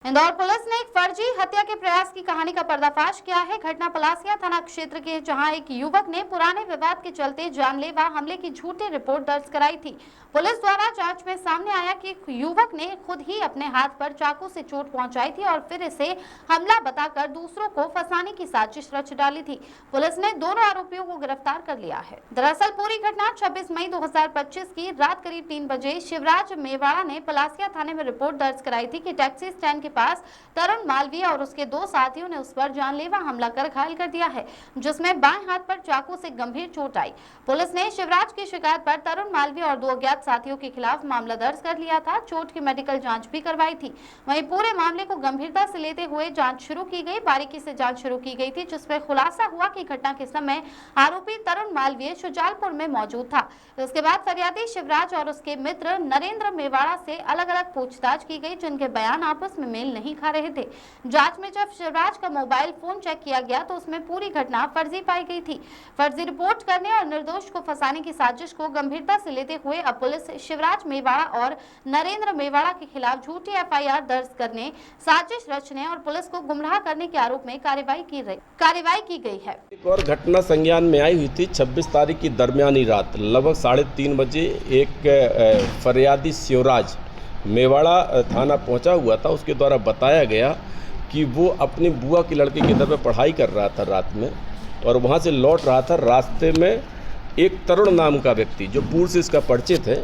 Indore police ने एक फर्जी हत्या के प्रयास की कहानी का पर्दाफाश किया है। घटना पलासिया थाना क्षेत्र की है, जहां एक युवक ने पुराने विवाद के चलते जानलेवा हमले की झूठी रिपोर्ट दर्ज कराई थी। पुलिस द्वारा जांच में सामने आया कि युवक ने खुद ही अपने हाथ पर चाकू से चोट पहुंचाई थी और फिर इसे हमला बताकर दूसरों को फंसाने की साजिश रच डाली थी। पुलिस ने दोनों आरोपियों को गिरफ्तार कर लिया है। दरअसल पूरी घटना 26 मई 2025 की रात करीब 3 बजे शिवराज मेवाड़ा ने पलासिया थाने में रिपोर्ट दर्ज कराई थी कि टैक्सी स्टैंड के पास तरुण मालवीय और उसके दो साथियों ने उस पर जानलेवा हमला कर घायल कर दिया है, जिसमें बाएं हाथ पर चाकू से गंभीर चोट आई। पुलिस ने शिवराज की शिकायत पर तरुण मालवीय और दो अज्ञात साथियों के खिलाफ मामला दर्ज कर लिया था। चोट की मेडिकल जांच भी करवाई थी। वहीं पूरे मामले को गंभीरता से लेते हुए जांच शुरू की गई। बारीकी से जांच शुरू की गई थी, जिसमें खुलासा हुआ कि घटना के समय आरोपी तरुण मालवीय शुजालपुर में मौजूद था। इसके बाद फरियादी शिवराज और उसके मित्र नरेंद्र मेवाड़ा से अलग अलग पूछताछ की गई, जिनके बयान आपस में मेल नहीं खा रहे थे। जांच में जब शिवराज का मोबाइल फोन चेक किया गया तो उसमें पूरी घटना फर्जी पाई गई थी। फर्जी रिपोर्ट करने और निर्दोष को फंसाने की साजिश को गंभीरता से लेते हुए अब पुलिस शिवराज मेवाड़ा और नरेंद्र मेवाड़ा के खिलाफ झूठी एफआईआर दर्ज करने, साजिश रचने और पुलिस को गुमराह करने के आरोप में कार्रवाई की गई है। एक और घटना संज्ञान में आई हुई थी 26 तारीख की दरमियानी रात लगभग 3:30 बजे एक फरियादी शिवराज मेवाड़ा थाना पहुंचा हुआ था। उसके द्वारा बताया गया कि वो अपनी बुआ की लड़की के घर पे पढ़ाई कर रहा था रात में और वहां से लौट रहा था। रास्ते में एक तरुण नाम का व्यक्ति जो पूर्व से इसका परिचित है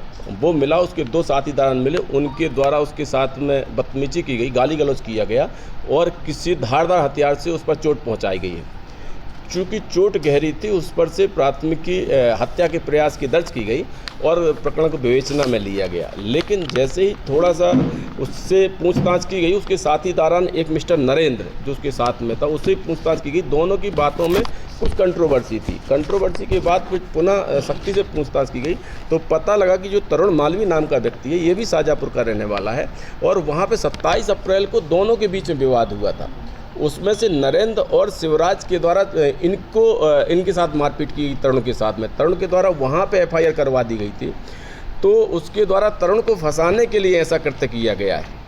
वो मिला। उसके दो साथीदार मिले, उनके द्वारा उसके साथ में बदतमीजी की गई, गाली गलौज किया गया और किसी धारदार हथियार से उस पर चोट पहुँचाई गई है। चूँकि चोट गहरी थी, उस पर से प्राथमिकी हत्या के प्रयास की दर्ज की गई और प्रकरण को विवेचना में लिया गया। लेकिन जैसे ही थोड़ा सा उससे पूछताछ की गई, उसके साथीदारान एक मिस्टर नरेंद्र जो उसके साथ में था, उससे पूछताछ की गई। दोनों की बातों में कुछ कंट्रोवर्सी थी। कंट्रोवर्सी के बाद फिर पुनः सख्ती से पूछताछ की गई तो पता लगा कि जो तरुण मालवी नाम का व्यक्ति है ये भी शाजापुर का रहने वाला है और वहाँ पे 27 अप्रैल को दोनों के बीच में विवाद हुआ था। उसमें से नरेंद्र और शिवराज के द्वारा इनके साथ मारपीट की तरुण के साथ में। तरुण के द्वारा वहाँ पे एफआईआर करवा दी गई थी, तो उसके द्वारा तरुण को फंसाने के लिए ऐसा कृत्य किया गया है।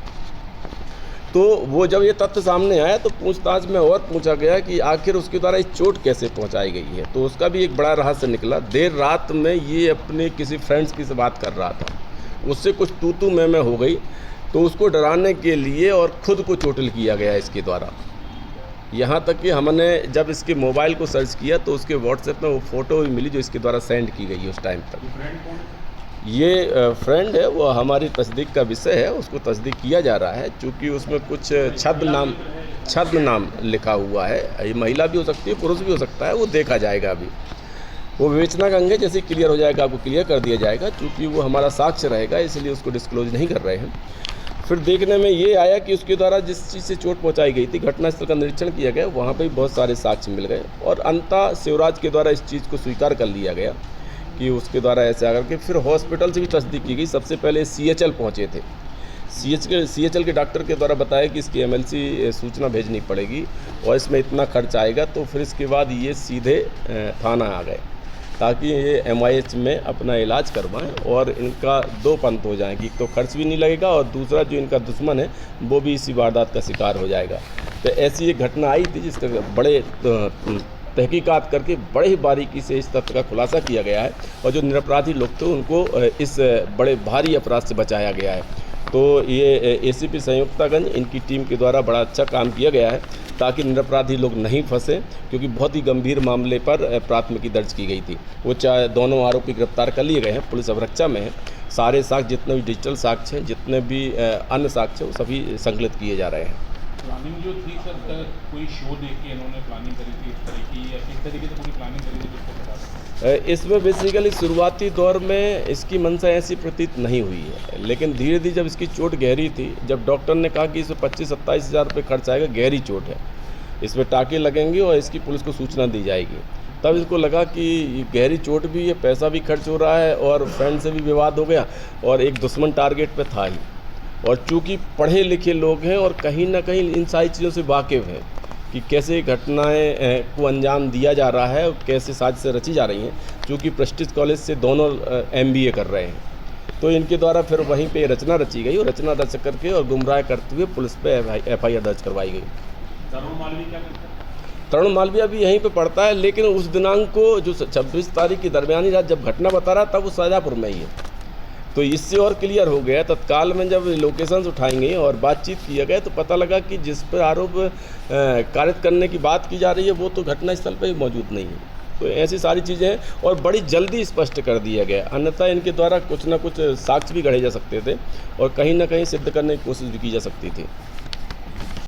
तो वो जब ये तथ्य सामने आया तो पूछताछ में और पूछा गया कि आखिर उसके द्वारा इस चोट कैसे पहुंचाई गई है। तो उसका भी एक बड़ा रहस्य निकला। देर रात में ये अपने किसी फ्रेंड्स की से बात कर रहा था, उससे कुछ तू मैं हो गई तो उसको डराने के लिए और ख़ुद को चोटिल किया गया इसके द्वारा। यहाँ तक कि हमने जब इसके मोबाइल को सर्च किया तो उसके व्हाट्सएप में वो फ़ोटो भी मिली जो इसके द्वारा सेंड की गई उस टाइम तक। ये फ्रेंड है, वो हमारी तस्दीक का विषय है, उसको तस्दीक किया जा रहा है। चूँकि उसमें कुछ छद्म नाम लिखा हुआ है। ये महिला भी हो सकती है, पुरुष भी हो सकता है, वो देखा जाएगा। अभी वो विवेचना का अंग है, जैसे क्लियर हो जाएगा आपको क्लियर कर दिया जाएगा। चूँकि वो हमारा साक्ष्य रहेगा इसलिए उसको डिस्क्लोज नहीं कर रहे हैं। फिर देखने में ये आया कि उसके द्वारा जिस चीज़ से चोट पहुंचाई गई थी, घटनास्थल का निरीक्षण किया गया, वहाँ पे भी बहुत सारे साक्ष्य मिल गए और अंततः शिवराज के द्वारा इस चीज़ को स्वीकार कर लिया गया कि उसके द्वारा ऐसे आकर के। फिर हॉस्पिटल से भी तस्दीक की गई। सबसे पहले CHL पहुँचे थे। CHL के डॉक्टर के द्वारा बताया कि इसकी MLC सूचना भेजनी पड़ेगी और इसमें इतना खर्च आएगा। तो फिर इसके बाद ये सीधे थाना आ गए ताकि ये MIH में अपना इलाज करवाएं और इनका दो पंथ हो जाएंगे। एक तो खर्च भी नहीं लगेगा और दूसरा जो इनका दुश्मन है वो भी इसी वारदात का शिकार हो जाएगा। तो ऐसी एक घटना आई थी जिसका बड़े तहकीकात करके बड़े ही बारीकी से इस तथ्य का खुलासा किया गया है और जो निरपराधी लोग थे उनको इस बड़े भारी अपराध से बचाया गया है। तो ये ACP संयुक्तागंज इनकी टीम के द्वारा बड़ा अच्छा काम किया गया है ताकि निरपराधी लोग नहीं फंसे, क्योंकि बहुत ही गंभीर मामले पर प्राथमिकी दर्ज की गई थी। वो चाहे दोनों आरोपी गिरफ्तार कर लिए गए हैं, पुलिस अभिरक्षा में है। सारे साक्ष्य जितने भी डिजिटल साक्ष्य हैं, जितने भी अन्य साक्ष्य वो सभी संकलित किए जा रहे हैं। प्लानिंग जो थी सर, कोई शो देख के इन्होंने प्लानिंग करी थी इस तरह की या किस तरीके से पूरी प्लानिंग करी थी, जिसको बता दें? इसमें बेसिकली शुरुआती दौर में इसकी मंशा ऐसी प्रतीत नहीं हुई है, लेकिन धीरे धीरे जब इसकी चोट गहरी थी, जब डॉक्टर ने कहा कि इसमें 25-27 हज़ार रुपये खर्च आएगा, गहरी चोट है, इसमें टाँके लगेंगे और इसकी पुलिस को सूचना दी जाएगी, तब इसको लगा कि गहरी चोट भी है, पैसा भी खर्च हो रहा है और फ्रेंड से भी विवाद हो गया और एक दुश्मन टारगेट पे था ही। और चूँकि पढ़े लिखे लोग हैं और कहीं ना कहीं इन सारी चीज़ों से वाकिफ़ हैं कि कैसे घटनाएं को अंजाम दिया जा रहा है और कैसे साजिशें रची जा रही हैं। चूँकि प्रेस्टीज कॉलेज से दोनों MBA कर रहे हैं तो इनके द्वारा फिर वहीं पे रचना रची गई और रचना रच करके और गुमराह करते हुए पुलिस पे FIR दर्ज करवाई गई। तरुण मालवी क्या करते हैं? तरुण मालविया भी यहीं पे पढ़ता है, लेकिन उस दिनांक को जो 26 तारीख की दरमियानी रात जब घटना बता रहा तब वो शाहजहाँपुर में ही है। तो इससे और क्लियर हो गया, तत्काल में जब लोकेशंस उठाई गई और बातचीत किया गया तो पता लगा कि जिस पर आरोप कारित करने की बात की जा रही है वो तो घटनास्थल पर ही मौजूद नहीं है। तो ऐसी सारी चीज़ें हैं और बड़ी जल्दी स्पष्ट कर दिया गया, अन्यथा इनके द्वारा कुछ ना कुछ साक्ष्य भी गढ़े जा सकते थे और कहीं ना कहीं सिद्ध करने की कोशिश भी की जा सकती थी।